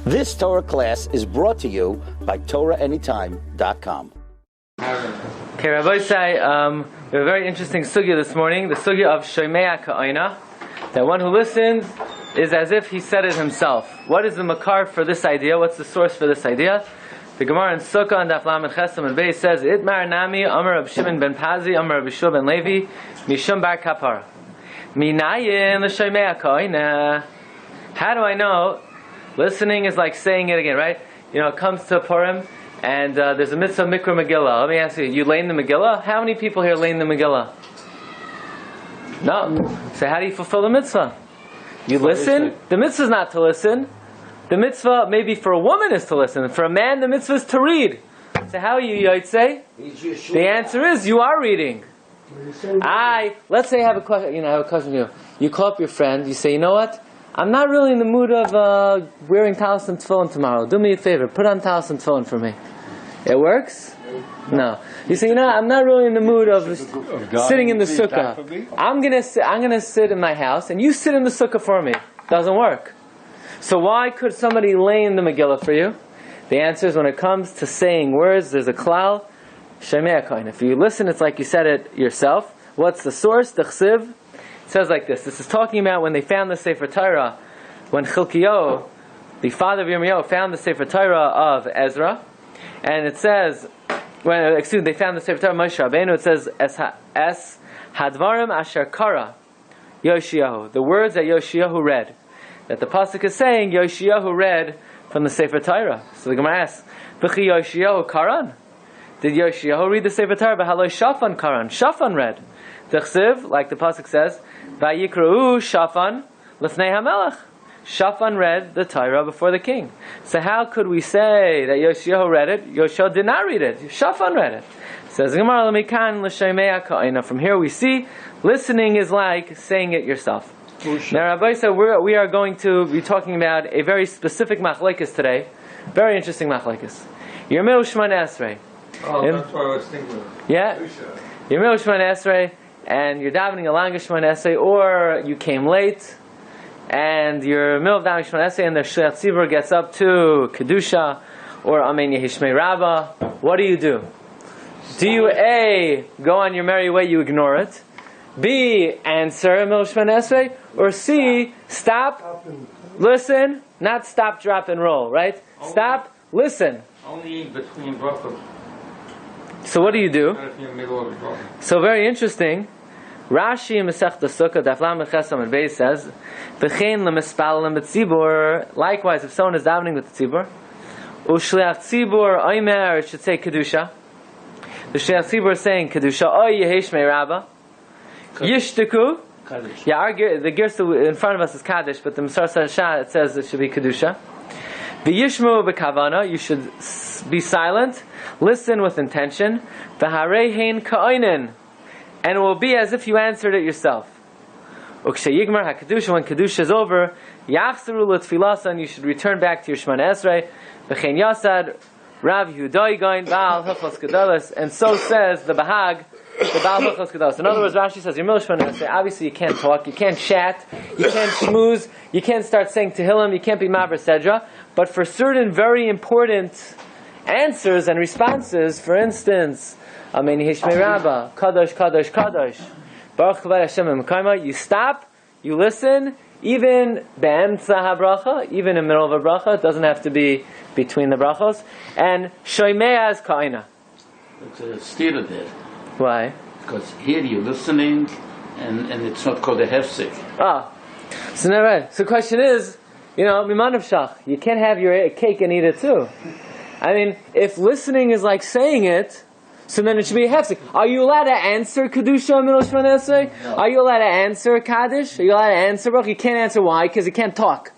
This Torah class is brought to you by TorahAnytime.com. Okay, Rabbi Glatstein, we have a very interesting sugya this morning, the sugya of Shoymea Ka'ina, that one who listens is as if he said it himself. What is the makar for this idea? What's the source for this idea? The Gemara in Sukkah and Daf Lamed Chesam and Beis says, Itmar Nami, Amar Rab Shimon ben Pazi, Amar Rab Yeshua ben Levi, Mishum bar Kapara. Minayin l'Shoymea Ka'ina. How do I know? Listening is like saying it again, right? You know, it comes to Purim, and there's a mitzvah Mikra Megillah. Let me ask you, you learn the Megillah? How many people here learn the Megillah? No. So how do you fulfill the mitzvah? You listen. The mitzvah is not to listen. The mitzvah, maybe for a woman, is to listen. For a man, the mitzvah is to read. So how are you, Yotzei? The answer is, you are reading. Let's say I have a question. I have a question for you. You call up your friend. You say, you know what? I'm not really in the mood of wearing talis and tefillin tomorrow. Do me a favor. Put on talis and tefillin for me. It works? No. You say, I'm not really in the mood of sitting in the sukkah. I'm gonna sit in my house, and you sit in the sukkah for me. Doesn't work. So why could somebody lay in the Megillah for you? The answer is, when it comes to saying words, there's a klal, Shoymea Ka'ina. If you listen, it's like you said it yourself. What's the source? The chsiv. It says like this. This is talking about when they found the Sefer Torah, when Chilkiyahu, the father of Yirmiyahu, found the Sefer Torah of Ezra, and it says, they found the Sefer Torah of Moshe Rabbeinu. It says, Es Hadvarim Asher Kara Yoshiyahu, the words that Yoshiyahu read. That the pasuk is saying Yoshiyahu read from the Sefer Torah. So the Gemara asks, V'chi Yoshiyahu Karan? Did Yoshiyahu read the Sefer Torah? V'haloi Shafan Karan? Shafan read. The chsiv, like the pasuk says, Vayikra'u Shafan Lefnei HaMelech. Shafan read the Torah before the king. So how could we say that Yoshiyahu read it? Yoshiyahu did not read it. Shafan read it. Says Gemara, L'mikan l'Shoymea Ka'ina. From here we see, listening is like saying it yourself. Now, Rabbi said we are going to be talking about a very specific machlekes today. Very interesting machlekes. Yirmeu Shemona Esrei. That's what I was thinking. Yeah. Yirmeu Shemona Esrei, and you're davening a longer Shemona Esrei, or you came late, and you're in the middle of davening Shemona Esrei, and the Shliach Tzibur gets up to Kedusha, or Amen Yehishmei Rabbah. What do? Do you A, go on your merry way, you ignore it? B, answer Mil Shemona Esrei, or C, stop, listen, not stop, drop, and roll, right? Stop, listen. Only between brachos. So what do you do? Not in the middle of the brachos. So very interesting. Rashi in Masechta Sukkah, Daf Lamed Chesam and Beis says, "V'chein lemespal lemetzibur." Likewise, if someone is davening with the tzibur, u'shliach tzibur oimer, it should say kedusha. The shliach tzibur is saying kedusha. Oy yehishmei rabbah. Yishtiku. Yeah, the girsa in front of us is Kaddish, but the Masar Shah, it says it should be Kedusha. V'yishmu b'kavana, you should be silent, listen with intention. V'harehein ka'oinen, and it will be as if you answered it yourself. Uksheyigmar hakedusha, when Kedusha is over, yachzeru l'tfilasa, and you should return back to your Shemona Esrei. V'chein yasad, Rav Yehudai gain Baal Hilchos Gedolos, and so says the Bahag, the Baal Hilchos Gedolos. In other words, Rashi says, Yirmeu Shemona Esrei, obviously you can't talk, you can't chat, you can't schmooze, you can't start saying Tehillim, you can't be Maver Sedra, but for certain very important answers and responses, for instance, Amen Yehishmei Rabbah, Kadosh, Kadosh, Kadosh, Baruch Kavod Hashem Mekayma, you stop, you listen, even be'emtza habracha, even in the middle of a bracha, it doesn't have to be between the brachos, and Shoymea is Ka'ina. It's a steer there. Why? Because here you're listening, and it's not called a hefsek. So now right. So the question is, miman of shach, you can't have your cake and eat it too. I mean, if listening is like saying it, so then it should be a hefsek. Are you allowed to answer Kedusha Middle Shemona Esrei? No. Are you allowed to answer Kaddish? Are you allowed to answer Baruch? You can't answer why? Because you can't talk.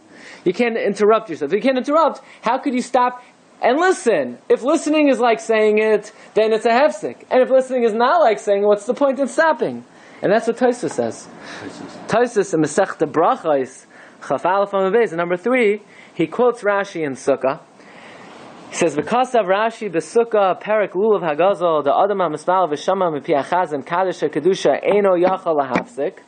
You can't interrupt yourself. If you can't interrupt, how could you stop and listen? If listening is like saying it, then it's a hefsek. And if listening is not like saying it, what's the point in stopping? And that's what Tosfos says. Tosfos in Masechta Brachos, Chaf Aleph Amud Beis, number 3, he quotes Rashi in Sukkah. He says, "Because of Rashi besukkah perik lulav hagazol the adama mispal v'shama mipi achazim kaddish kedusha eino yachal lahafsik."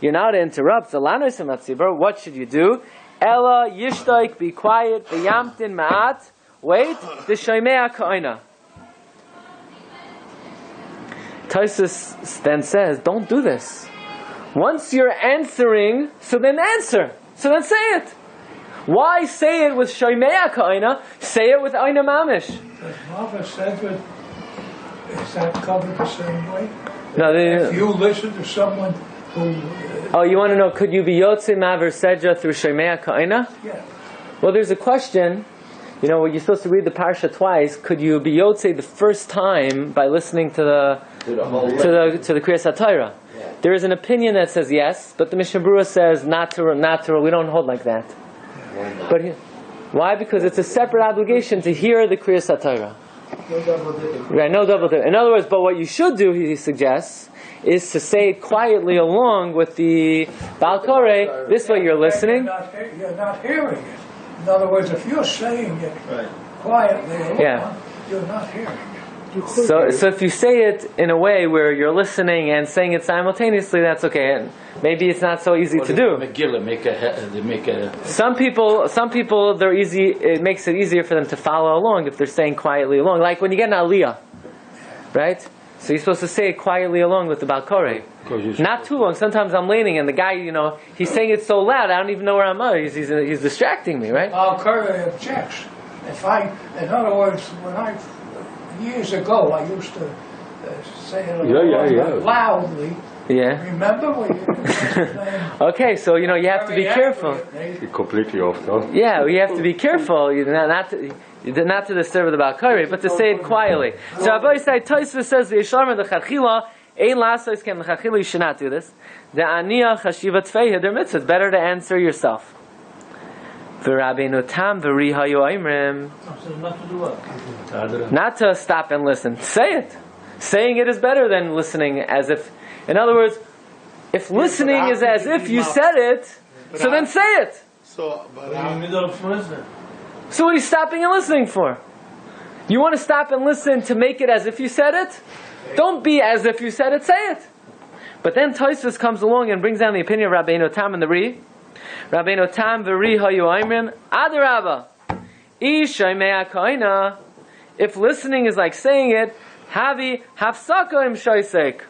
You're not to interrupt the lanos matzibur. What should you do? Ella yishtaik, be quiet, v'yamtin ma'at, wait, the shoymea ka'ina. Tosfos then says, don't do this. Once you're answering, so then answer. So then say it. Why say it with shoymea ka'ina? Say it with aina mamish. Does Mava said that, is that covered the same way? No, If you listen to someone who... oh, you want to know, could you be yotze maver sedja through shoymea ka'ina? Yeah. Well, there's a question. You know, you're supposed to read the Parsha twice. Could you be yotze the first time by listening to the Kriyas HaTorah? Yeah. There is an opinion that says yes, but the Mishnah Berurah says not to. We don't hold like that. But why? Because it's a separate obligation to hear the Kriyas HaTorah. Right, no double dip. In other words, but what you should do, he suggests, is to say it quietly along with the Baal Koreh. This way you're listening. You're not hearing it. In other words, if you're saying it quietly along, you're not hearing it. So if you say it in a way where you're listening and saying it simultaneously, that's okay. And maybe it's not so easy to do. Megillah make a. Some people, they're easy. It makes it easier for them to follow along if they're saying quietly along. Like when you get an aliyah, right? So you're supposed to say it quietly along with the Baal Koreh. Not too long. Sometimes I'm leaning and the guy, he's saying it so loud, I don't even know where I'm at. He's distracting me, right? Baal Koreh objects. In other words, years ago, I used to say it loudly. Yeah. Remember when you okay, so you have to be careful. Completely off, though. Yeah, we have to be careful. Not to disturb the Baal Koreh, but to say it quietly. So Rabbi Tosfos says the Yishlamer the Chachila ein lasos ken the Chachila. You should not do this. The Aniya Chashiva Tfeiha der Mitzvah. It's better to answer yourself. V'Rabbeinu Tam v'Rihayu Oimrim. Not to stop and listen. Say it. Saying it is better than listening as if. In other words, if listening is as if you said it, so then say it. So what are you stopping and listening for? You want to stop and listen to make it as if you said it? Don't be as if you said it, say it. But then Tosfos comes along and brings down the opinion of Rabbeinu Tam and the Ri. Rabbeinu Tam v'Ri hayu oimrim adarabba. Ishaymea kaina. If listening is like saying it, havi hafsaka im shaysek.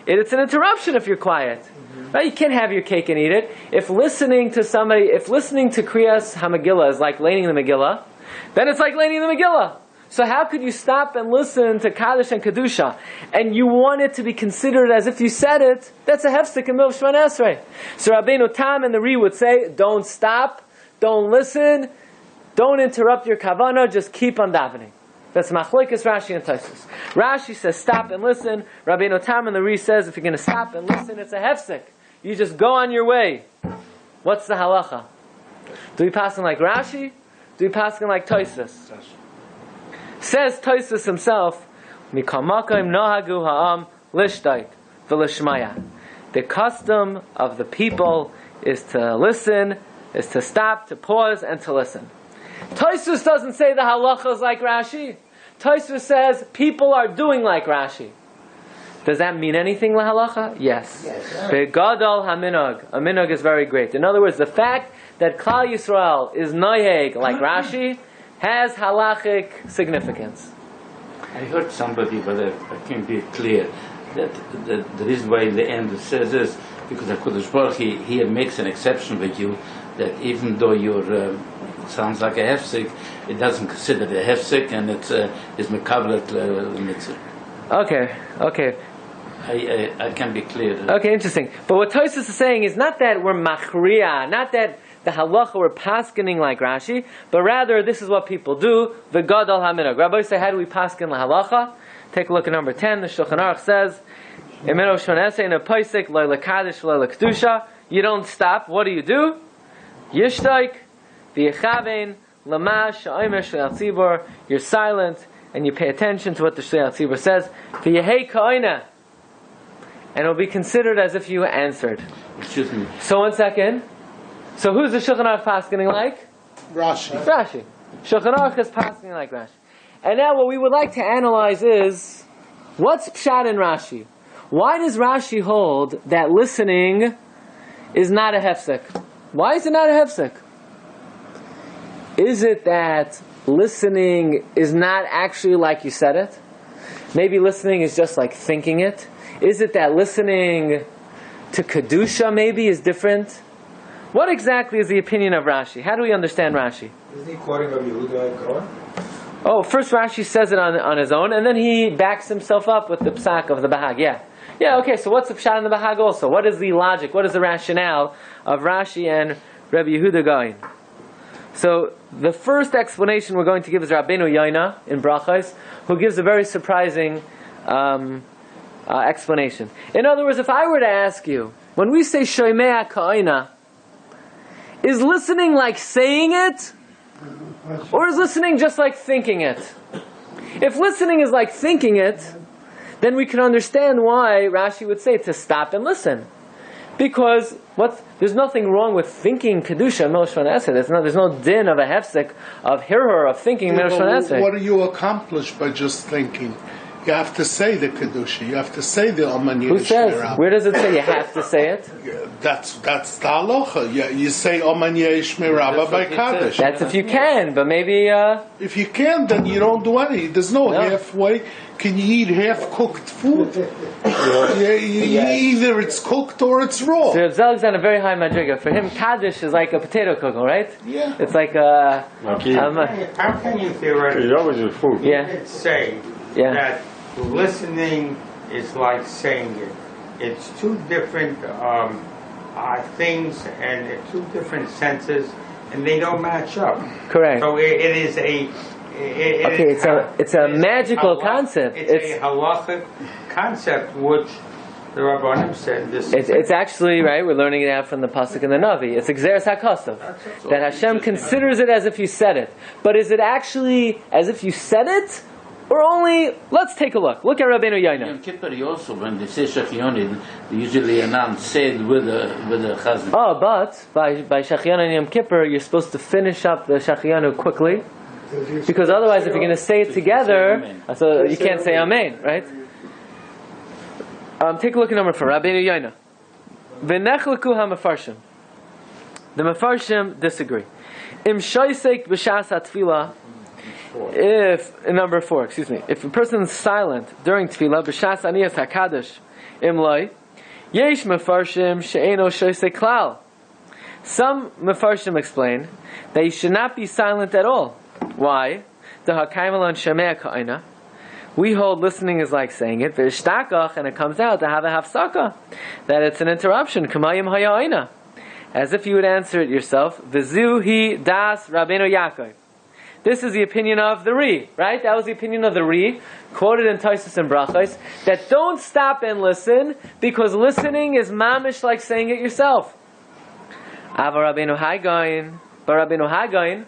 It's an interruption if you're quiet. Right? You can't have your cake and eat it. If listening to Kriyas HaMegillah is like laning the Megillah, then it's like laning the Megillah. So how could you stop and listen to Kaddish and Kedusha, and you want it to be considered as if you said it? That's a hefsek in Milv Shemona Esrei. So Rabbeinu Tam and the Ri would say, don't stop, don't listen, don't interrupt your kavanah, just keep on davening. That's Machlokes Rashi and Tosfos. Rashi says stop and listen. Rabbeinu Tam and the Ri says if you're going to stop and listen, it's a hefsek. You just go on your way. What's the halacha? Do we pass like Rashi? Do we pass like Tosfos? Says Tosfos himself, Mikamakim nohagu ha'am lishtayt v'lishmaya. The custom of the people is to listen, is to stop, to pause, and to listen. Tosfos doesn't say the halacha is like Rashi. Tosfos says people are doing like Rashi. Does that mean anything, la halacha? Yes. Begadol haminag. A minag is very great. In other words, the fact that Klal Yisrael is noyeg like Rashi has halachic significance. I heard somebody, but I can't be clear, that the reason why in the end it says this, because HaKadosh Baruch Hu here makes an exception with you, that even though you're sounds like a hefsek, it doesn't consider the hefsek, and it's mekavlet mitzvah. Okay. I can be clear. Okay, interesting. But what Tosfos is saying is not that we're machriya, not that the halacha we're paskening like Rashi, but rather this is what people do. The gadol haminag. Rabbi say, how do we pasken la halacha? Take a look at number 10. The Shulchan Aruch says, "Emeno shonese in a paisik lo lekadish lo lekdusha." You don't stop. What do? Yishtaik v'yechavein lama sha'omer shel tzibur. You're silent and you pay attention to what the shel tzibur says. V'yehei ka'ina, and it will be considered as if you answered. Excuse me. So 1 second. So who's the Shulchan Aruch paskening like? Rashi. Shulchan Aruch is paskening like Rashi. And now what we would like to analyze is, what's pshat in Rashi? Why does Rashi hold that listening is not a hefsek? Why is it not a hefsek? Is it that listening is not actually like you said it? Maybe listening is just like thinking it. Is it that listening to Kedusha maybe is different? What exactly is the opinion of Rashi? How do we understand Rashi? Isn't he quoting Rabbi Yehuda and Korah? Oh, first Rashi says it on his own, and then he backs himself up with the psak of the Bahag. Yeah, okay, so what's the pshat in the Bahag also? What is the logic? What is the rationale of Rashi and Rabbi Yehuda going? So, the first explanation we're going to give is Rabbeinu Yaina in Brachos, who gives a very surprising explanation. In other words, if I were to ask you, when we say Shoymea Ka'ina, is listening like saying it? Or is listening just like thinking it? If listening is like thinking it, then we can understand why Rashi would say to stop and listen. Because there's nothing wrong with thinking Kedusha Melshon Esed. There's no din of a hefsek, of hirur, of thinking Melshon Esed. What do you accomplish by just thinking? You have to say the Kedusha. You have to say the Aman Yesh. Who says? Where does it say you have to say it? That's the halacha. You say Aman Yesh Mirabba by Kaddish. That's if you can, but maybe... If you can, then you don't do anything. There's no halfway. Can you eat half-cooked food? Either it's cooked or it's raw. So Reb is on a very high madriga. For him, Kaddish is like a potato kugel, right? Yeah. It's like a... How can you theoretically say that listening is like saying it? It's two different things and two different senses, and they don't match up. Correct. So it is a... it's a magical concept. It's a halachic concept, which the Rabbanim said. It's actually, right, we're learning it out from the Pasuk and the Navi. It's Exeres HaKosav. That Hashem considers it as if you said it. But is it actually as if you said it? Or only, let's take a look. Look at Rabbeinu Yaina. Yom Kippur also, when they say Shachyonin, they usually announce, say it with the chazan. Oh, but by Shachyon and Yom Kippur, you're supposed to finish up the Shachyonu quickly. Because otherwise, if you're going to say it together, so you can't say Amen, right? Take a look at number 4, Rabbeinu Yaina. V'nechleku ha-mefarshim. The mefarshim disagree. Im shoysek b'shas ha-tfilah. Number 4, if a person is silent during tefillah, b'shas aniyas hakadosh, imloi, yesh mefarshim she'eno shoysek klal. Some mefarshim explain that you should not be silent at all. Why? The hakaimelon shemea ka'ina. We hold listening is like saying it, v'ishtakach, and it comes out to have a hafsaka, that it's an interruption, kamayim haya'ina, as if you would answer it yourself. V'zuhi das Rabbeinu Yaakov. This is the opinion of the Ri, right? That was the opinion of the Ri, quoted in Tosfos and Brachos, that don't stop and listen, because listening is mamish like saying it yourself. Ava Rabbeinu Hagain, but Rabbeinu Hagain,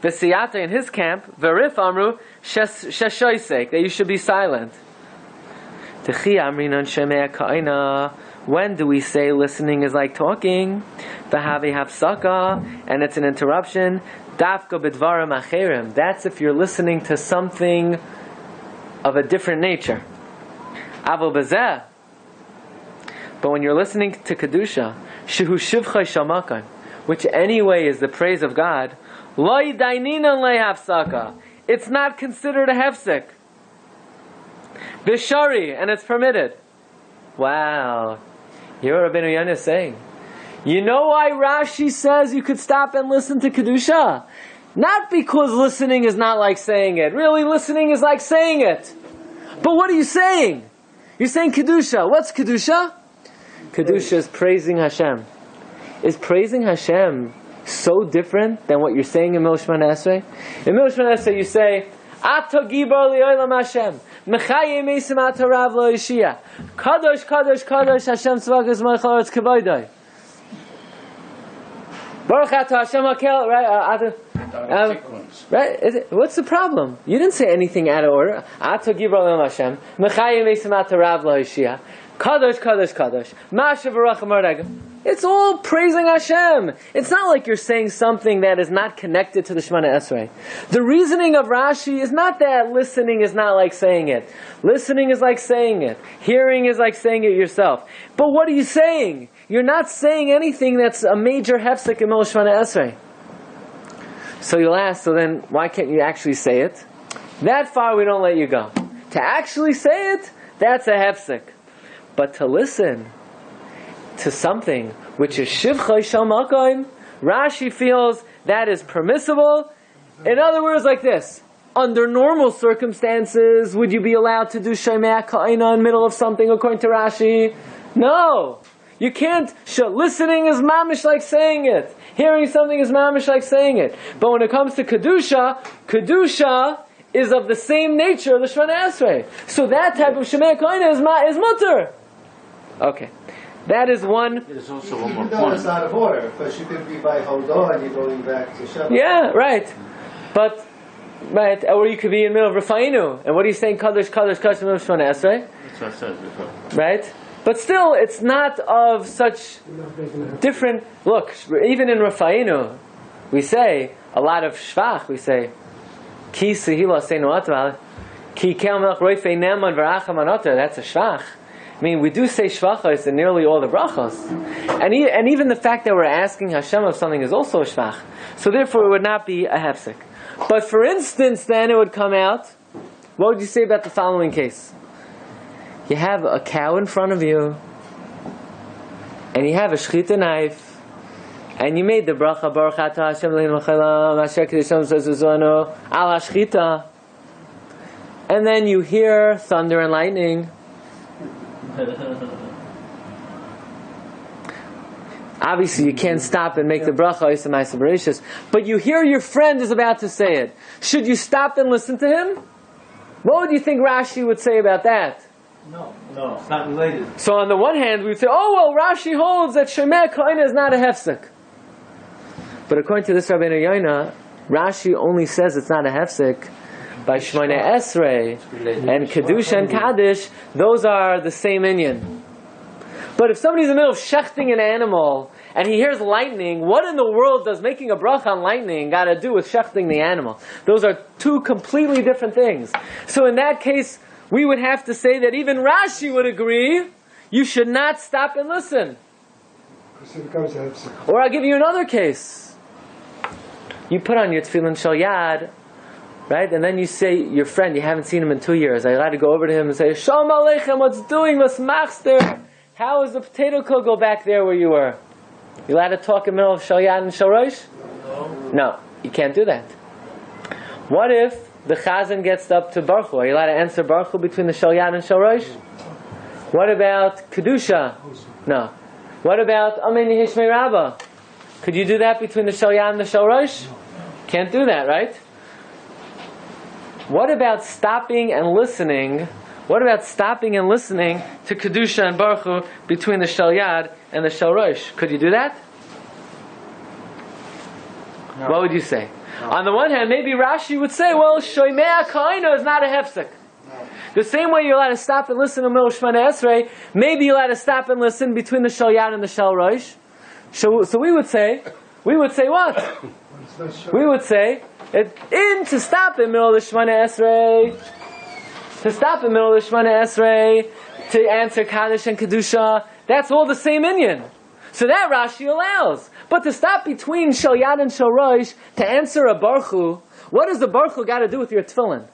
V'siyata in his camp, V'rif Amru, Sheshoisek, that you should be silent. Techi Amrinan Shemea Ka'ina. When do we say listening is like talking? V'havi hafsaka, and it's an interruption. Dafka b'dvarim acherim. That's if you're listening to something of a different nature. Avo b'zeh. But when you're listening to Kedusha, Shehu Shivcha Shamakan, which anyway is the praise of God, Loi daininan lehafsaka. It's not considered a hefsek. Bishari, and it's permitted. Wow. Hear what Rabbeinu Yaina is saying. You know why Rashi says you could stop and listen to Kedusha? Not because listening is not like saying it. Really, listening is like saying it. But what are you saying? You're saying Kedusha. What's Kedusha? Kedusha is praising Hashem. Is praising Hashem so different than what you're saying in Milshman Esrei? In Milshman Esrei you say, Ato Gibor Li'olam Hashem, Mechaye Meisim Ato Rav Lo Yishia, Kadosh, Kadosh, Kadosh, Hashem Tzvakas Malach Haaretz Kavoday. Baruch Ato Hashem Hakel, right? Right? What's the problem? You didn't say anything out of order. Ato Gibor Li'olam Hashem, Mechaye Meisim Ato Rav Lo Yishia, Kadosh, Kadosh, Kadosh, Masha Baruch Amar. It's all praising Hashem. It's not like you're saying something that is not connected to the Shemana Esrei. The reasoning of Rashi is not that listening is not like saying it. Listening is like saying it. Hearing is like saying it yourself. But what are you saying? You're not saying anything that's a major hefsek in Shemana Esrei. So you'll ask, so then why can't you actually say it? That far we don't let you go. To actually say it, that's a hefsek. But to listen to something which is shivchai shel makom, Rashi feels that is permissible. In other words, like this: under normal circumstances, would you be allowed to do shomea ka'ina in the middle of something according to Rashi? No, you can't. Listening is mamish like saying it. Hearing something is mamish like saying it. But when it comes to kedusha, kedusha is of the same nature of the Shemona Esrei. So that type of shomea ka'ina is mutter. Okay. That is one. There's also one more point. Even though it's out of order, because you could be by Hodah and you're going back to Shabbat. Yeah, right. But, right, or you could be in the middle of Rafa'inu. And what are you saying? Kadosh, Kadosh, Kadosh, in the middle of Shemona Esrei? That's what I said before. Right? But still, it's not of such different. Look, even in Rafa'inu, we say a lot of shvach. We say, Ki sehila seinu atval, Ki kel melech roifei neman v'racham anoter. That's a shvach. I mean, we do say shvachos in nearly all the brachos. And even the fact that we're asking Hashem of something is also a shvach. So therefore it would not be a hefsek. But for instance, then it would come out, what would you say about the following case? You have a cow in front of you, and you have a shechita knife, and you made the bracha, Baruch atah Hashem Eloheinu melech asher kiddushanu zezuzanu al hashchita, and then you hear thunder and lightning. Obviously you can't stop and make the bracha, but you hear your friend is about to say it. Should you stop and listen to him? What would you think Rashi would say about that? No, it's not related. So on the one hand we would say, oh well, Rashi holds that shomea ka'ina is not a hefsek. But according to this Rabbeinu Yoina, Rashi only says it's not a hefsek by Shemona Esrei and Kedusha and Kaddish. Those are the same inyan. But if somebody's in the middle of shechting an animal and he hears lightning, what in the world does making a bracha on lightning got to do with shechting the animal? Those are two completely different things. So in that case, we would have to say that even Rashi would agree you should not stop and listen. Or I'll give you another case. You put on your tefillin shel yad, right? And then you say, your friend, you haven't seen him in 2 years. I got to go over to him and say, Shalom Aleichem, what's doing? What's machster? How is the potato kugel back there where you were? You allowed to talk in the middle of Shal Yad and Shal Rosh? No, you can't do that. What if the Chazan gets up to Baruch Hu? Are you allowed to answer Baruch Hu between the Shal Yad and Shal Rosh? What about Kedusha? No. What about Amen Yehishmei Rabbah? Could you do that between the Shal Yad and the Shal Rosh? Can't do that, right? What about stopping and listening? What about stopping and listening to Kedusha and Baruch Hu between the Shal Yad and the Shal Rosh? Could you do that? No. What would you say? No. On the one hand, maybe Rashi would say, well, Shomea Ka'ina is not a hefsek. No. The same way you're allowed to stop and listen to Mil Shemona Esrei, maybe you're allowed to stop and listen between the Shal Yad and the Shal Rosh. So we would say what? We would say, to stop in the middle of the Shemona Esrei, to stop in the middle of the Shemona Esrei, to answer Kaddish and Kedusha, that's all the same inyan. So that Rashi allows. But to stop between Shal Yad and Shal Rosh, to answer a Baruch Hu, what does the Baruch Hu got to do with your tefillin?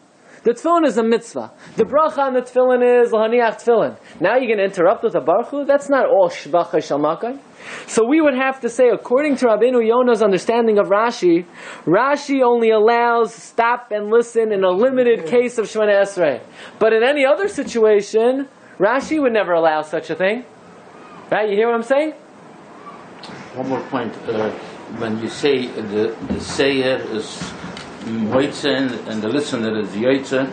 The tefillin is a mitzvah. The bracha on the tefillin is l'haniach tefillin. Now you're going to interrupt with a Baruch Hu? That's not all shvacha shel makom. So we would have to say, according to Rabbeinu Yona's understanding of Rashi, Rashi only allows stop and listen in a limited case of Shemona Esrei. But in any other situation, Rashi would never allow such a thing. Right? You hear what I'm saying? One more point. When you say the sayer is moitzen and the listener is yoitze,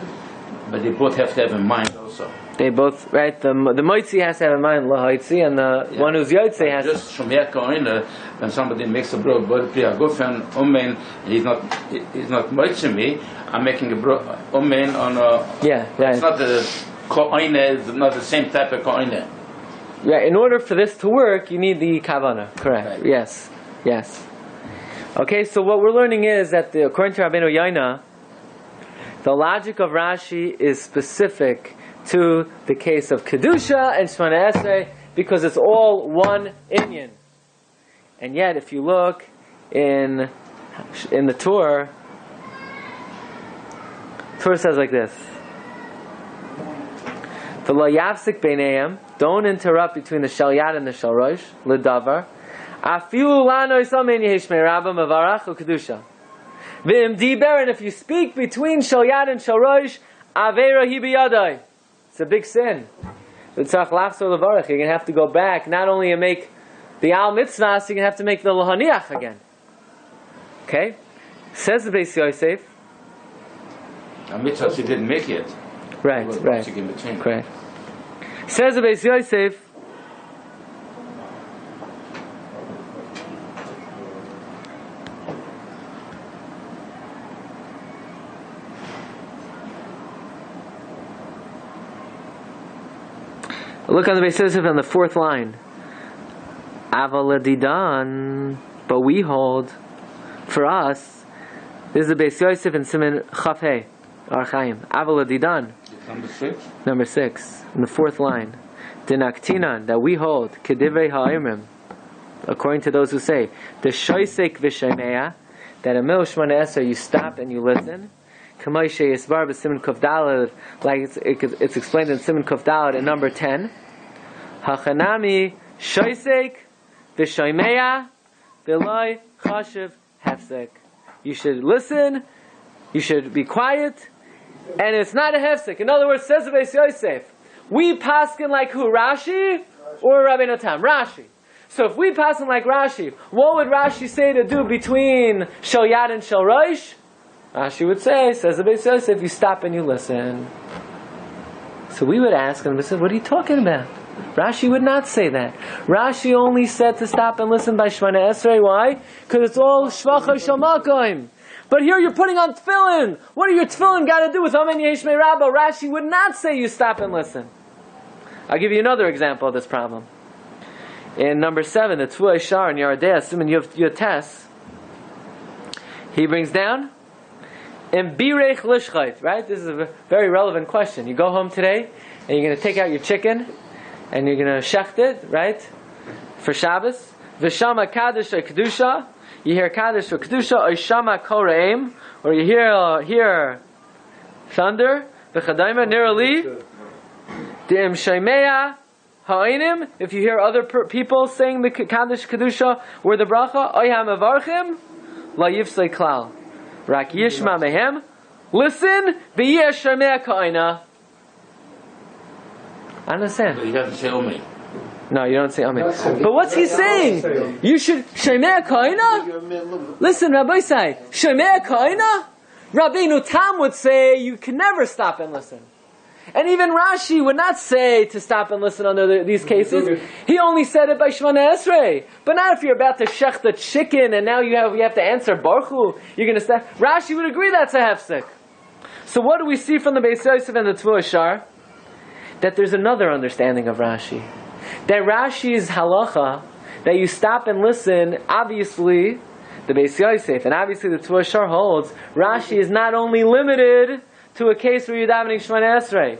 but they both have to have in mind also. They both, right? The moitzi has to have in mind lahaitzi, and the one who's yoitze has. Just shomea ka'ina, when somebody makes a brot priya gufen omen, he's not moitzing me. I'm making a brot omen on a. Yeah, right. It's not the ka'ina. It's not the same type of ka'ina. Yeah, in order for this to work, you need the kavanah. Correct. Right. Yes. Okay, so what we're learning is that according to Rabbeinu Yoina, the logic of Rashi is specific to the case of Kedusha and Shemona Esrei because it's all one inyan. And yet, if you look in in the Torah says like this: "V'lo yafsik beinayim." Don't interrupt between the shel yad and the shel rosh. L'davar. Afilu lano isamin yehishmei rabba mavarach u'kedusha. V'im diber, and if you speak between shel yad and shel rosh, aveira hi biyadai. It's a big sin. You're going to have to go back, not only and make the al mitzvahs, you're going to have to make the lahaniach again. Okay? Says the Beis Yosef. A mitzvah he didn't make yet. Right. Correct. Says the Beis Yosef. Look on the Beis Yosef on the 4th line. Avaladidan, but we hold, for us, this is the Beis Yosef in Siman Chafhei, Archaim. Avaladidan. Number 6, in the 4th line. Dinaktinan, that we hold, Kedivrei Ha'imrim, according to those who say, the Shoisek V'Shemea, that a Mil Shmona Esrei, you stop and you listen. Kamay Sheyisbar B'Siman Kuf Daled, like it's explained in Siman Kuf Daled in number 10. Hachanami Shoisek V'Shoimea V'Loi Chashiv Hefsek. You should listen, you should be quiet, and it's not a hefsek. In other words, says the Beis Yosef, we paskin like who? Rashi or Rabbi Natam? Rashi. So if we paskin like Rashi, what would Rashi say to do between Shel Yad and Shel Rosh? Rashi would say, says the Beis Yosef, you stop and you listen. So we would ask him, what are you talking about? Rashi would not say that. Rashi only said to stop and listen by Shemona Esrei. Why? Because it's all Shvacha Shamakim. But here you're putting on tefillin. What do your tefillin got to do with Amen Yeshmei Rabba? Rashi would not say you stop and listen. I'll give you another example of this problem. In number 7, the Tfuah Shar in Yeridea, Simon Yotes, he brings down in Birech Lishchait, right? This is a very relevant question. You go home today and you're going to take out your chicken and you're going to shecht it, right? For Shabbos. V'shama Kaddish or Kedusha. You hear Kaddish or Kedusha, or Shama Koreim, or you hear thunder, V'chadayma Nirali, D'im Shemea Ha'inim, if you hear other people saying the Kaddish Kedusha, or the Bracha, Oyham Avarchim, La Yifsei Klal. Rak Yishma Mehem, listen, V'yeh Shemea Ka'ina. I understand. But he doesn't say Omi. No, you don't say Amen. But what's he saying? You should Shemea Kaina? Listen, Rabbi say Shemea Kaina? Rabbeinu Tam would say you can never stop and listen. And even Rashi would not say to stop and listen under these cases. He only said it by Shemona Esrei. But not if you're about to shech the chicken and now you have to answer Baruch Hu. You're going to stop. Rashi would agree that's a hefsek. So what do we see from the Beis Yosef and the Tfuah Shar? That there's another understanding of Rashi. That Rashi's halacha, that you stop and listen, obviously, the Beis Yosef, and obviously the Tfuah Shar holds, Rashi is not only limited to a case where you're davening Shemona Esrei.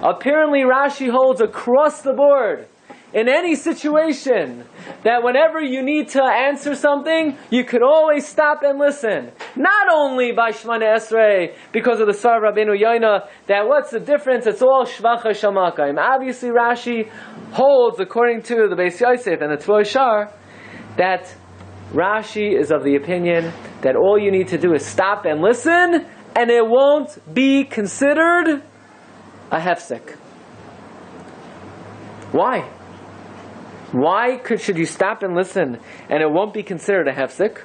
Apparently Rashi holds across the board, in any situation, that whenever you need to answer something, you could always stop and listen. Not only by Shemona Esrei, because of the Sar Rabbeinu Yoina, that what's the difference? It's all Shvacha Shamakayim. Obviously Rashi holds, according to the Beis Yosef and the Tfuah Shar, that Rashi is of the opinion that all you need to do is stop and listen, and it won't be considered a hefsek. Why? Why should you stop and listen and it won't be considered a hefsek?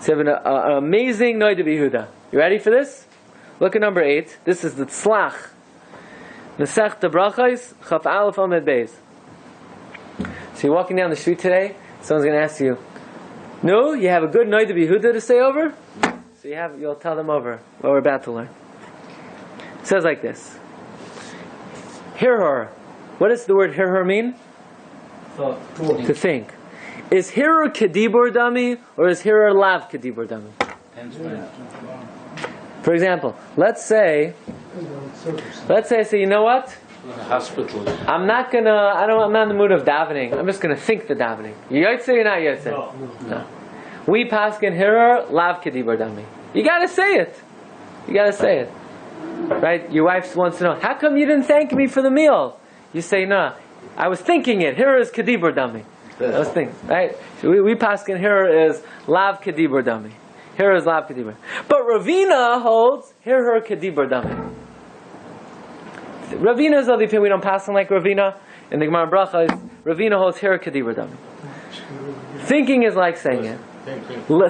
So you have an amazing Noida B'Yehuda. You ready for this? Look at number 8. This is the Tzlach. Nesech the Brachos, Chaf Aleph Amud Beis. So you're walking down the street today, someone's going to ask you, no, you have a good Noida B'Yehuda to say over? So you'll tell them over what we're about to learn. It says like this. Hirhor. What does the word hirhor mean? To think. Is hirhor kedibur dami or is hirhor lav kedibur dami? For example, let's say I say, you know what? Hospital. I'm not in the mood of davening. I'm just gonna think the davening. You yotze or not yotze? No. We paskin hirer lav kedibur dami. You gotta say it. You gotta say it. Right? Your wife wants to know, how come you didn't thank me for the meal? You say, no, I was thinking it. Hirer is kedibur dami. I was thinking, right? We paskin hirer is lav kedibur dami. Hirer is lav kedibur. But Ravina holds hirer kedibur dami. Ravina is of the opinion we don't pass on like Ravina. In the Gemara Bracha, Ravina holds hirer kedibur dami. Thinking is like saying it.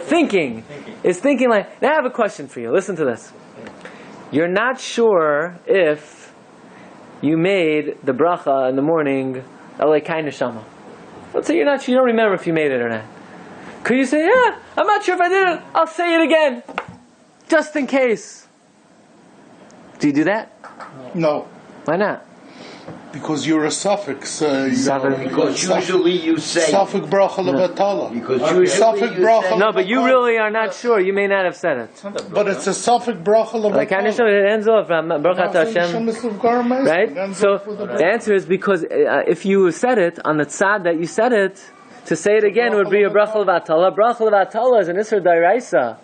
Thinking is thinking like. Now I have a question for you. Listen to this. You're not sure if you made the bracha in the morning, like kind of shama. Let's say you're not sure, you don't remember if you made it or not. Could you say, yeah, I'm not sure if I did it. I'll say it again, just in case. Do you do that? No. Why not? Because you're a suffix. Because usually you say suffix bracha levatala. Because usually suffix bracha. No, but you really are not sure. You may not have said it. But it's a suffix bracha levatala. Like it ends off bracha Hashem, right? So the answer is because if you said it on the tzad that you said it, to say it again would be a bracha levatala. Bracha levatala is an isur d'oraisa.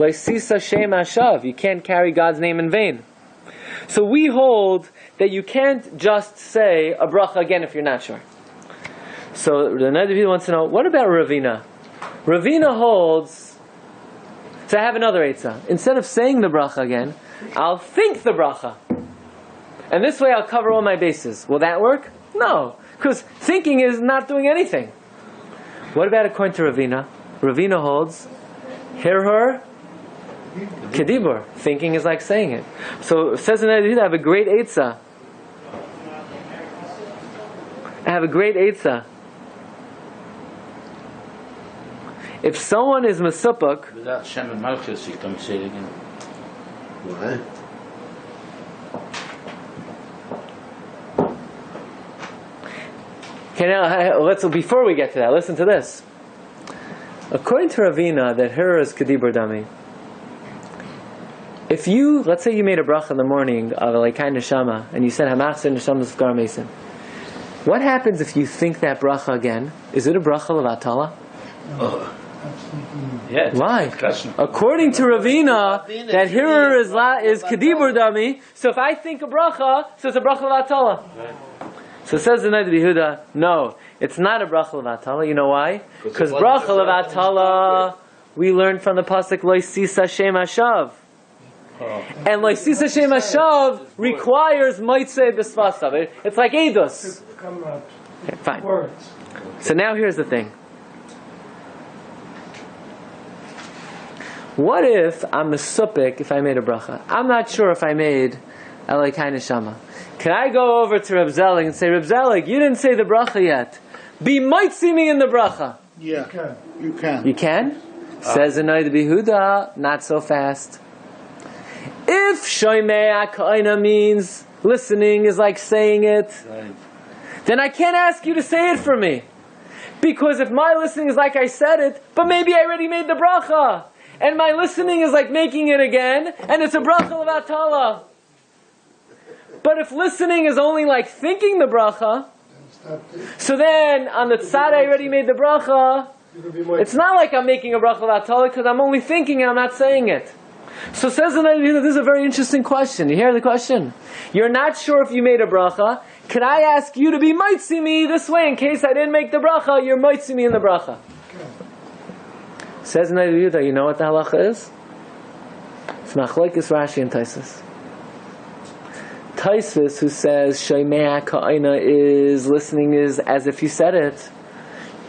Like sisa shem hashav. You can't carry God's name in vain. So we hold that you can't just say a bracha again if you're not sure. So the Nadi wants to know, what about Ravina? Ravina holds to have another eitzah. Instead of saying the bracha again, I'll think the bracha. And this way I'll cover all my bases. Will that work? No. Because thinking is not doing anything. What about according to Ravina? Ravina holds, hear her, kedibur. Thinking is like saying it. So it says in Nadi I have a great eitzah. I have a great eitzah. If someone is mesupuk, without Shem and Malchus, you can say it again. What? Okay, now before we get to that, listen to this. According to Ravina, that her is kedibur dami. If you, let's say you made a bracha in the morning of a lekai neshama, and you said hamachzer neshama zkar mesim. What happens if you think that bracha again? Is it a bracha levatala? Yeah. Why? According to Ravina, that here is kedibur dami. So if I think a bracha, so it's a bracha levatala. Right. So it says in Rabbi Yehuda, no, it's not a bracha levatala. You know why? Because bracha levatala, we learned from the pasuk lo sisa shem hashav. And like Sisa Shem Hashav requires Maitzeh B'Svasav. It's like Eidos. Okay, fine. So now here's the thing. What if I'm a supik if I made a bracha? I'm not sure if I made a Lekai Neshama. Can I go over to Reb Zelig and say, Reb Zelig, you didn't say the bracha yet. Be Maitzeh me in the bracha. Yeah, you can. You can? Says in Rabbi Yehuda, not so fast. If shoymei ha'ka'ina means listening is like saying it, right, then I can't ask you to say it for me. Because if my listening is like I said it, but maybe I already made the bracha, and my listening is like making it again, and it's a bracha levatala. But if listening is only like thinking the bracha, so then on the tzad I already made the bracha, it's not like I'm making a bracha levatala because I'm only thinking and I'm not saying it. So says the Nadi, this is a very interesting question. You hear the question? You're not sure if you made a bracha. Could I ask you to be Maitzeh me this way in case I didn't make the bracha? You're Maitzeh me in the bracha. Says the Nadi, you know what the halacha is? It's Machlokes Rashi and Taisus. Taisus, who says Shoymei ha'ka'ina is listening is as if you said it.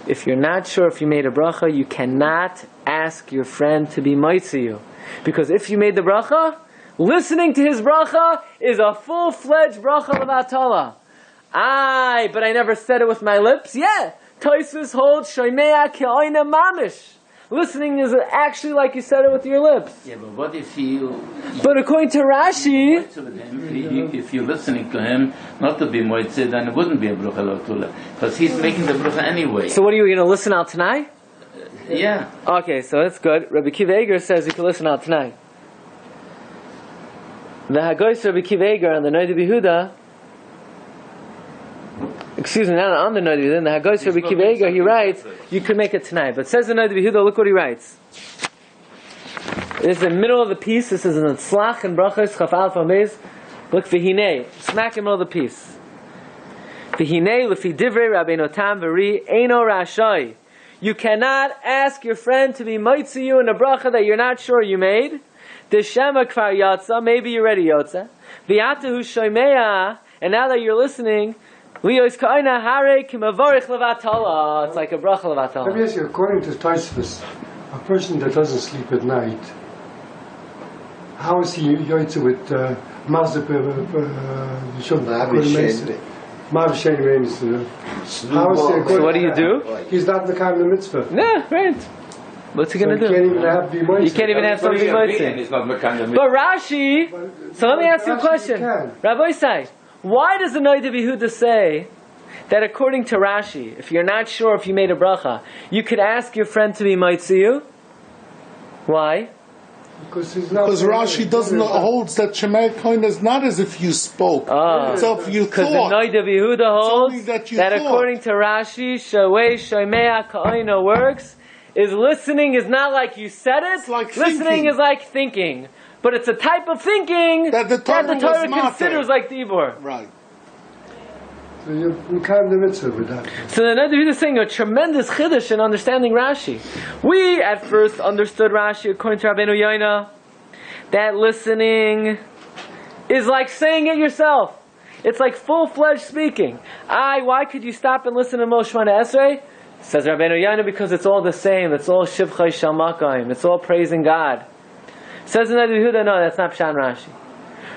If you're not sure if you made a bracha, you cannot ask your friend to be Maitzeh you. Because if you made the bracha, listening to his bracha is a full-fledged bracha levatala. But I never said it with my lips. Yeah, Tosfos holds shoymei ke'oina mamish. Listening is actually like you said it with your lips. Yeah, but what if you... But according to Rashi... If you're listening to him, not to be moitzeh, then it wouldn't be a bracha levatala. Because he's making the bracha anyway. So what are you going to listen out tonight? Yeah. Okay, so that's good. Rabbi Kiva Eger says you can listen out tonight. The Hagoyis Rabbi Kiva Eger and the Nadi Yehuda Excuse me, not on the Noda B'Yehuda. In the Hagos Rabbi Akiva Eiger, he writes, you could make it tonight. But says the Noda B'Yehuda, look what he writes. This is the middle of the piece. This is an Tzlach and Brachos, Chaf Alef Amez. Look, V'hinei, smack in the middle of the piece. V'hinei, L'fi Divrei Rabbeinu Tam V'ri, Eino Rashai. You cannot ask your friend to be mitzi you in a bracha that you're not sure you made. Deshema kvar yatsa, maybe you're ready yotza. V'yatahu shoymea, and now that you're listening, lios ka'ina hare kimavorich levatala. It's like a bracha levatala. Let me ask you, according to Tosfos, a person that doesn't sleep at night, how is he yotze with mazep so what do you do? He's not the kind of mitzvah. Yeah, right. What's he going to do? You can't even have you can't even have something mitzvah. But Rashi, so let me ask you a question. Rabbi Sai, why does the Noda B'Yehuda say that according to Rashi, if you're not sure if you made a bracha, you could ask your friend to be mitzi you? Why? Because Rashi doesn't holds that Shemei Kohen is not as if you spoke. So if you thought. Because the Noda B'Yehuda holds that according to Rashi, Shawei Shemei Kohen works, is listening is not like you said it. Like listening thinking. is like thinking. But it's a type of thinking that the Torah considers like Dibur. Right. So you can't the mitzvah with that. So the Noda B'Yehuda is saying a tremendous chiddush in understanding Rashi. We at first understood Rashi according to Rabbeinu Yoina that listening is like saying it yourself. It's like full-fledged speaking. Why could you stop and listen to Moshe Shemona Esrei? Says Rabbeinu Yoina, because it's all the same. It's all shivchai shel makayim. It's all praising God. Says the Noda B'Yehuda, no, that's not Pshat Rashi.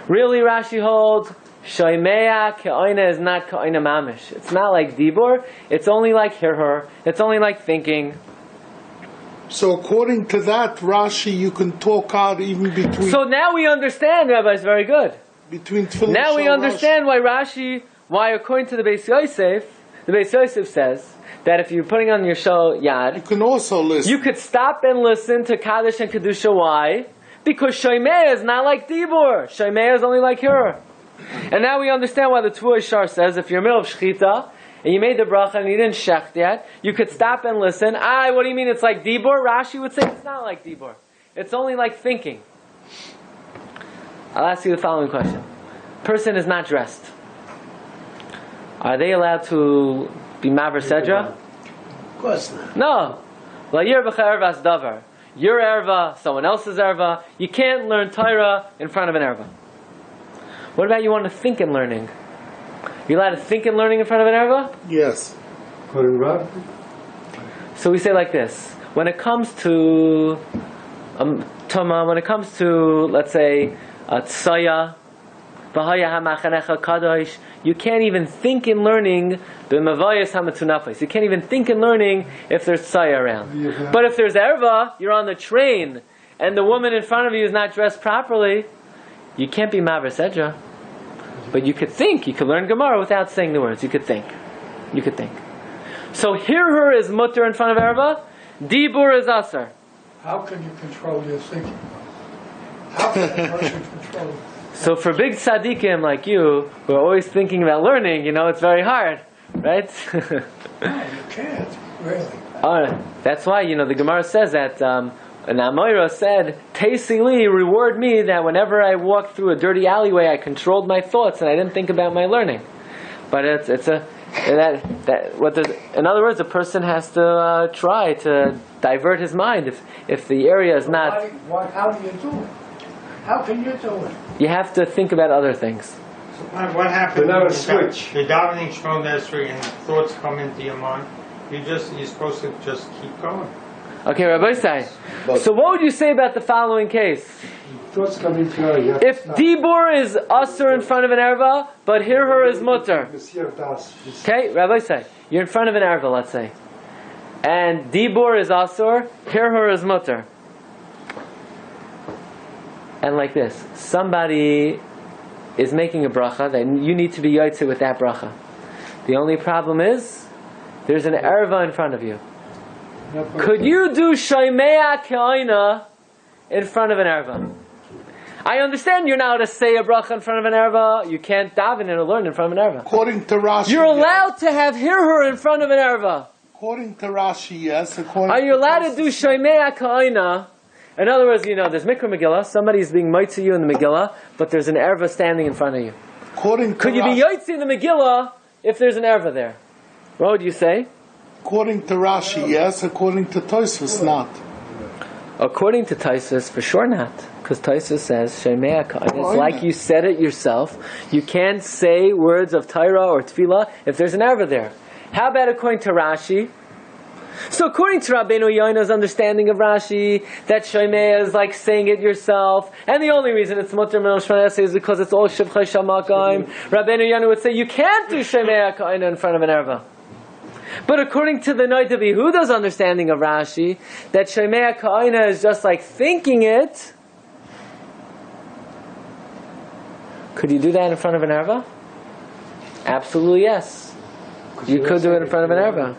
Really, Rashi holds Shoymea ke'oina is not ke'oina mamish. It's not like dibur. It's only like hear. It's only like thinking. So according to that, Rashi, you can talk out even between. So now we understand, Rabbi, it's very good. Between Tefillah. Now we understand why according to the Beis Yosef, the Beis Yosef says that if you're putting on your show yad, you can also listen. You could stop and listen to Kaddish and Kedusha. Why? Because Shoymea is not like dibur. Shoymea is only like hear. And now we understand why the Tvua Yishar says if you're in the middle of Shechita and you made the bracha and you didn't shecht yet, you could stop and listen. What do you mean it's like dibur? Rashi would say it's not like dibur. It's only like thinking. I'll ask you the following question. Person is not dressed. Are they allowed to be Maver Sedra? Of course not. No. Your erva, someone else's erva. You can't learn Torah in front of an erva. What about you want to think in learning? You allowed to think in learning in front of an erva? Yes. So we say like this. When it comes to Toma, when it comes to, let's say, Tsaya, you can't even think in learning the Mavayas HaMatunafis. You can't even think in learning if there's Tsaya around. But if there's erva, you're on the train, and the woman in front of you is not dressed properly, you can't be Maver Sedra. But you could think. You could learn Gemara without saying the words. You could think. You could think. So hear her is mutter in front of erva. Dibur is asar. How can you control your thinking? How can a person control it? So for big tzaddikim like you, who are always thinking about learning, it's very hard, right? No, you can't, really. That's why, the Gemara says that, and Amoira said, Teisili, reward me that whenever I walked through a dirty alleyway, I controlled my thoughts and I didn't think about my learning. But in other words, a person has to try to divert his mind if the area is not. How do you do it? How can you do it? You have to think about other things. So what happens when you're davening Shemona Esrei and thoughts come into your mind? You're supposed to just keep going. Okay, Rabbi Sai. So what would you say about the following case? If dibur is asur in front of an erva, but hear her is mutter. Okay, Rabbi Sai, you're in front of an erva, let's say, and dibur is asur, hear her is mutter. And like this, somebody is making a bracha, then you need to be yotze with that bracha. The only problem is, there's an erva in front of you. Could you do shoymea ke'oina in front of an erva? I understand you're not allowed to say a bracha in front of an erva. You can't daven and learn in front of an erva. According to Rashi, you're allowed to have hirhur in front of an erva. According to Rashi, yes. Are you allowed to do shoymei ka'ina? In other words, there's Mikra Megillah. Somebody's being mitzi you in the Megillah, but there's an erva standing in front of you. Could you be yotzi in the Megillah if there's an erva there? What would you say? According to Rashi, yes. According to Tosfos, not. According to Tosfos, for sure not. Because Tosfos says, Shemei HaKayin. It's like you said it yourself. You can't say words of Torah or Tefillah if there's an erva there. How about according to Rashi? So according to Rabbeinu Yoina's understanding of Rashi, that Shemei is like saying it yourself, and the only reason it's Mutter Min Shmoneh is because it's all Shivchei Shamakayim. Rabbeinu Yoina would say, you can't do Shemei HaKayin in front of an erva. But according to the Noid of Yehuda's understanding of Rashi, that Shemei HaKa'ina is just like thinking it. Could you do that in front of an erva? Absolutely yes. You could do it in front of an erva.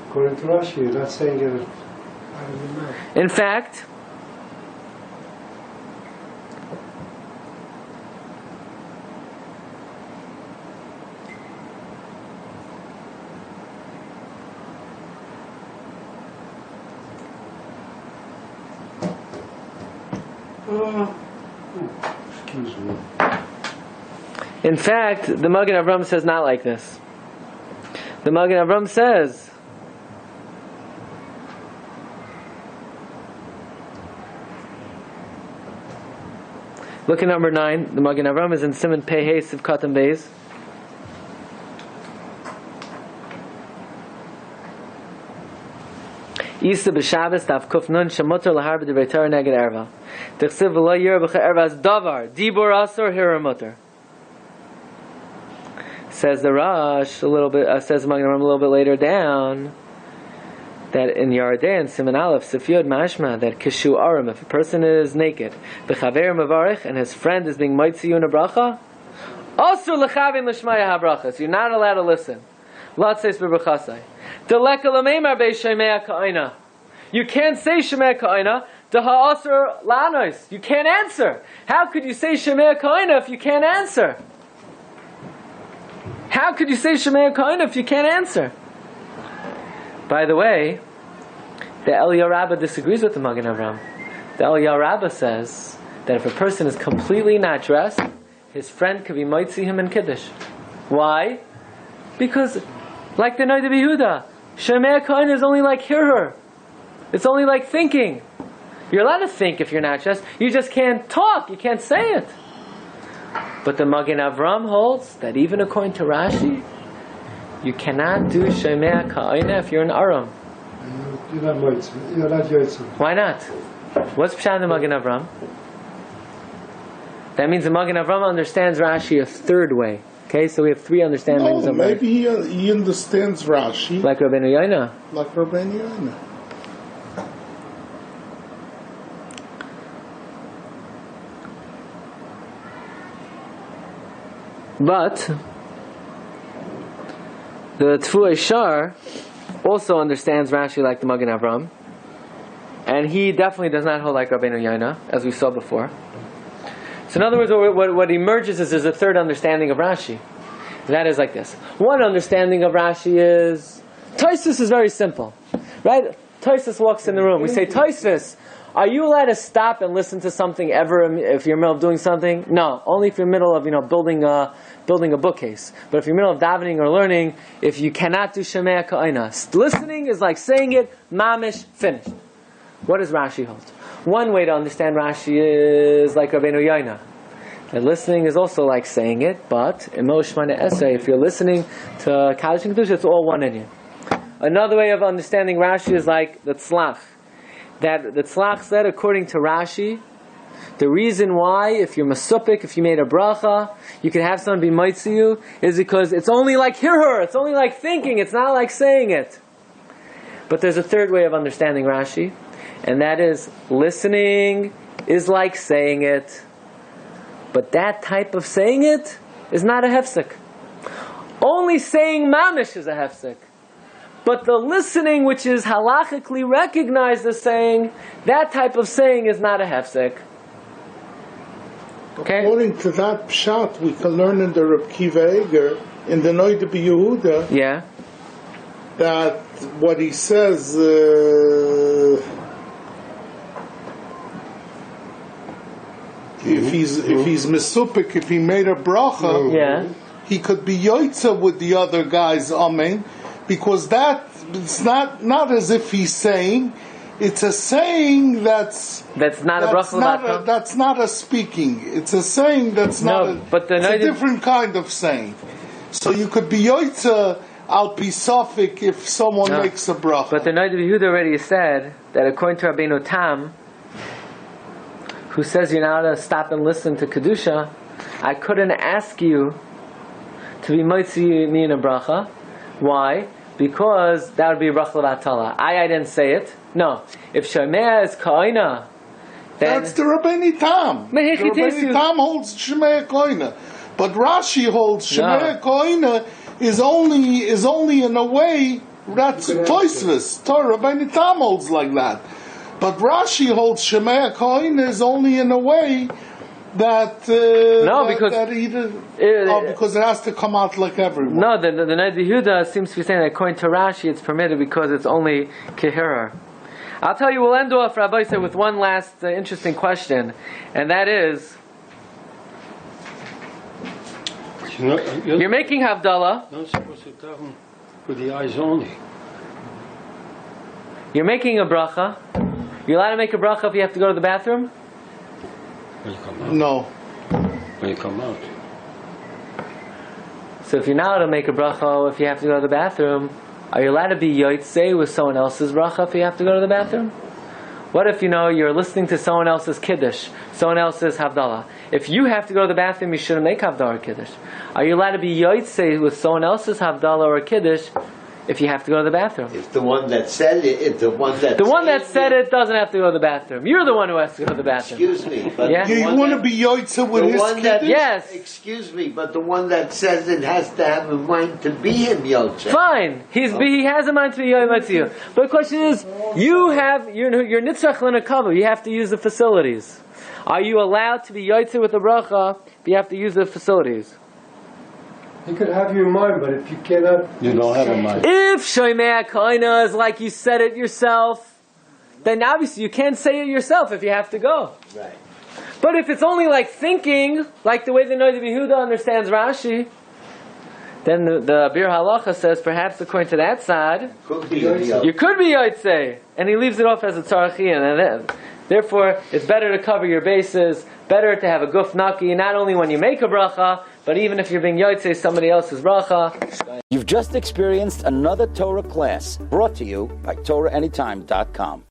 According to Rashi, you're not saying it out of your mouth. In fact, excuse me. In fact, the Magen Avram says not like this. The Magen Avram says, look at number 9. The Magen Avram is in Siman Pei Hey Sivkat and Beis. Isa b'Shabbos Tav Kuf Nun Shemutar Lahar b'Divrei Torah Neged Erva. T'chsiv v'lo yirah b'cha erva as davar dibur asur hirah mutar. Says the Rosh a little bit. Says the Magen Avram a little bit later down that in Yardei and Siman Aleph Sifyod Mashma that Kishu Arim, if a person is naked b'chaver mavarich and his friend is being mitzi in a bracha, asur l'chavin l'shmaya habracha. So you're not allowed to listen. Latzeis b'brachasai. Deleka l'meimar bei Shemei HaKa'ina. You can't say Shemei HaKa'ina. Deha'asur la'anois. You can't answer. How could you say Shemei HaKa'ina if you can't answer? How could you say Shemei HaKa'ina if you can't answer? By the way, the Eliyahu Rabbah disagrees with the Magen Avram. The Eliyahu Rabbah says that if a person is completely not dressed, his friend could be mitzi him in Kiddush. Why? Because, like the Noid of Yehuda, Shemei HaKa'ina is only like hirhur. It's only like thinking. You're allowed to think if you're not dressed. You just can't talk. You can't say it. But the Magen Avram holds that even according to Rashi, you cannot do Shemei HaKa'ina if you're an Aram. You're not Moitzi. You're not Yoitzi. Why not? What's Pshat in the Magen Avram? That means the Magen Avram understands Rashi a third way. Okay, so we have 3 understandings of Rashi. Maybe he understands Rashi. Like Rabbeinu Yoina. Like Rabbeinu Yoina. But the Tfuei Shar also understands Rashi like the Magen Avram, and he definitely does not hold like Rabbeinu Yoina, as we saw before. So in other words, what emerges is there's a third understanding of Rashi. And that is like this. One understanding of Rashi is Tosfos is very simple, right? Tosfos walks in the room. We say, Tosfos, are you allowed to stop and listen to something ever if you're in the middle of doing something? No, only if you're in the middle of building a bookcase. But if you're in the middle of davening or learning, if you cannot do Shemei HaKa'ina, listening is like saying it, mamish, finished. What does Rashi hold? One way to understand Rashi is like Rabbeinu Yoina. And listening is also like saying it, but if you're listening to Kaddish and Kedusha, it's all one in you. Another way of understanding Rashi is like the Tzlach. That the Tzlach said, according to Rashi, the reason why, if you're masupik, if you made a bracha, you can have someone be mitzi you, is because it's only like hirhur, it's only like thinking, it's not like saying it. But there's a third way of understanding Rashi, and that is, listening is like saying it. But that type of saying it is not a hefsek. Only saying mamish is a hefsek. But the listening, which is halachically recognized as saying, that type of saying is not a hefsek. Okay? According to that pshat, we can learn in the Reb Kiva Eger, in the Noida B'Yehuda, that what he says, if he's mesupik, if he made a bracha, he could be yoitza with the other guys, amen, because it's not as if he's saying, it's a saying that's not a bracha. That's not a speaking. It's a saying that's it's a different kind of saying. So you could be yoitza al pisofik if someone makes a bracha. But the Noida B'Yehuda already said that according to Rabbeinu Tam, who says you're not to stop and listen to kedusha, I couldn't ask you to be mitzi me in a bracha. Why? Because that would be a bracha l'vatala. I didn't say it. No. If Shemea is Ka'ina, then that's the Rabbeinu Tam. The Rabbeinu Tam holds Shemea Ka'ina. But Rashi holds Shemea Ka'ina is only in a way that's Tosfos. Torah Rabbeinu Tam holds like that. But Rashi holds Shemea Ka'ina is only in a way that because it has to come out like everyone. No, the Noida B'Yehuda seems to be saying that according to Rashi it's permitted because it's only Kehirar. I'll tell you, we'll end off, Rabbi, with one last interesting question, and that is, you're making Havdalah. Not supposed to tell him with the eyes only. You're making a bracha. You're allowed to make a bracha if you have to go to the bathroom? When you come out. No. When you come out. So if you're not allowed to make a bracha if you have to go to the bathroom, are you allowed to be yotzei with someone else's bracha if you have to go to the bathroom? What if you're listening to someone else's kiddush, someone else's havdalah? If you have to go to the bathroom, you shouldn't make havdalah or kiddush. Are you allowed to be yotzei with someone else's havdalah or kiddush if you have to go to the bathroom? If the one that said it, the one that said it doesn't have to go to the bathroom. You're the one who has to go to the bathroom. Excuse me, but you want to be yotzei with his kiddush? Yes. Excuse me, but the one that says it has to have in mind to be him yotzei. Fine, he has in mind to be yotzei. But the question is, you're nitzrach l'nekava. You have to use the facilities. Are you allowed to be yotzei with the bracha if you have to use the facilities? You could have your mind, but if you cannot... You don't have a mind. If Shomea Kaina is like you said it yourself, then obviously you can't say it yourself if you have to go. Right. But if it's only like thinking, like the way the Noida B'Yehuda understands Rashi, then the Bir Halacha says perhaps according to that side, you could be yotzei, and he leaves it off as a tzarachian. And therefore, it's better to cover your bases, better to have a guf naki, not only when you make a bracha, but even if you're being yotzei somebody else's bracha. You've just experienced another Torah class brought to you by TorahAnytime.com.